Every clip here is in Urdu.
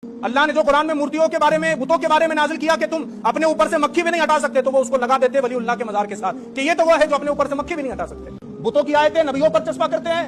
اللہ نے جو قرآن میں مورتیوں کے بارے میں بتوں کے بارے میں نازل کیا کہ تم اپنے اوپر سے مکھی بھی نہیں ہٹا سکتے، تو وہ اس کو لگا دیتے ولی اللہ کے مزار کے ساتھ کہ یہ تو وہ ہے جو اپنے اوپر سے مکھی بھی نہیں ہٹا سکتے۔ بتوں کی آیتیں نبیوں پر چسپاں کرتے ہیں،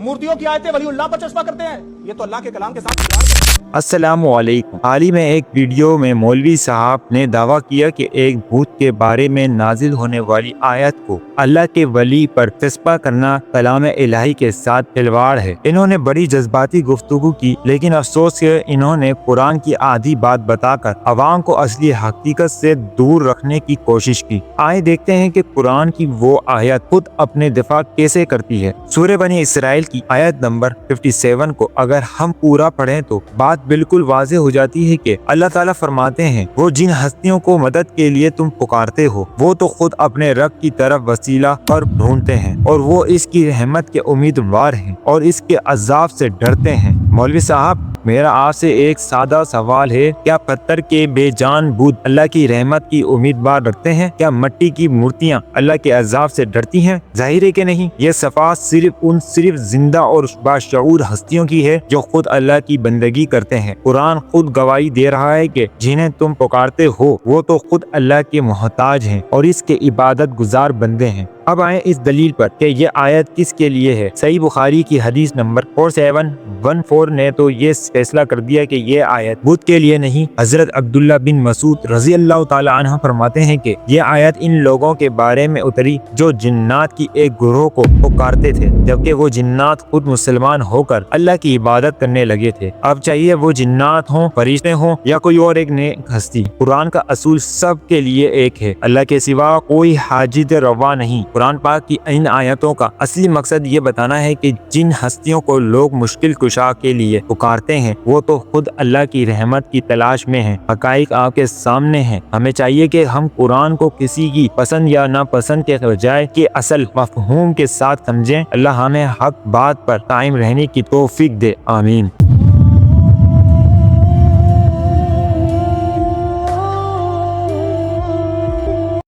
مورتیوں کی آیتیں ولی اللہ پر چسپاں کرتے ہیں، یہ تو اللہ کے کلام کے ساتھ السلام علیکم۔ حال ہی میں ایک ویڈیو میں مولوی صاحب نے دعویٰ کیا کہ ایک بھوت کے بارے میں نازل ہونے والی آیت کو اللہ کے ولی پر چسپاں کرنا کلام الہی کے ساتھ کھلواڑ ہے۔ انہوں نے بڑی جذباتی گفتگو کی، لیکن افسوس کہ انہوں نے قرآن کی آدھی بات بتا کر عوام کو اصلی حقیقت سے دور رکھنے کی کوشش کی۔ آئے دیکھتے ہیں کہ قرآن کی وہ آیت خود اپنے دفاع کیسے کرتی ہے۔ سورہ بنی اسرائیل کی آیت نمبر 57 کو اگر ہم پورا پڑھیں تو بات بالکل واضح ہو جاتی ہے کہ اللہ تعالیٰ فرماتے ہیں، وہ جن ہستیوں کو مدد کے لیے تم پکارتے ہو وہ تو خود اپنے رب کی طرف وسیلہ پر ڈھونڈتے ہیں، اور وہ اس کی رحمت کے امیدوار ہیں اور اس کے عذاب سے ڈرتے ہیں۔ مولوی صاحب، میرا آپ سے ایک سادہ سوال ہے، کیا پتھر کے بے جان بت اللہ کی رحمت کی امیدوار رکھتے ہیں؟ کیا مٹی کی مورتیاں اللہ کے عذاب سے ڈرتی ہیں؟ ظاہر ہے کہ نہیں۔ یہ صفات صرف زندہ اور باشعور ہستیوں کی ہے جو خود اللہ کی بندگی کرتے ہیں۔ قرآن خود گواہی دے رہا ہے کہ جنہیں تم پکارتے ہو وہ تو خود اللہ کے محتاج ہیں اور اس کے عبادت گزار بندے ہیں۔ اب آئیں اس دلیل پر کہ یہ آیت کس کے لیے ہے۔ صحیح بخاری کی حدیث نمبر 4714 نے تو یہ فیصلہ کر دیا کہ یہ آیت بت کے لیے نہیں۔ حضرت عبداللہ بن مسعود رضی اللہ تعالی عنہ فرماتے ہیں کہ یہ آیت ان لوگوں کے بارے میں اتری جو جنات کی ایک گروہ کو پکارتے تھے، جبکہ وہ جنات خود مسلمان ہو کر اللہ کی عبادت کرنے لگے تھے۔ اب چاہیے وہ جنات ہوں، فرشتے ہوں یا کوئی اور ایک نیک ہستی، قرآن کا اصول سب کے لیے ایک ہے، اللہ کے سوا کوئی حاجت روا نہیں۔ قرآن پاک کی ان آیتوں کا اصلی مقصد یہ بتانا ہے کہ جن ہستیوں کو لوگ مشکل کشا کے لیے پکارتے ہیں وہ تو خود اللہ کی رحمت کی تلاش میں ہیں۔ حقائق آپ کے سامنے ہیں۔ ہمیں چاہیے کہ ہم قرآن کو کسی کی پسند یا ناپسند کے بجائے کہ اصل مفہوم کے ساتھ سمجھیں۔ اللہ ہمیں حق بات پر قائم رہنے کی توفیق دے، آمین۔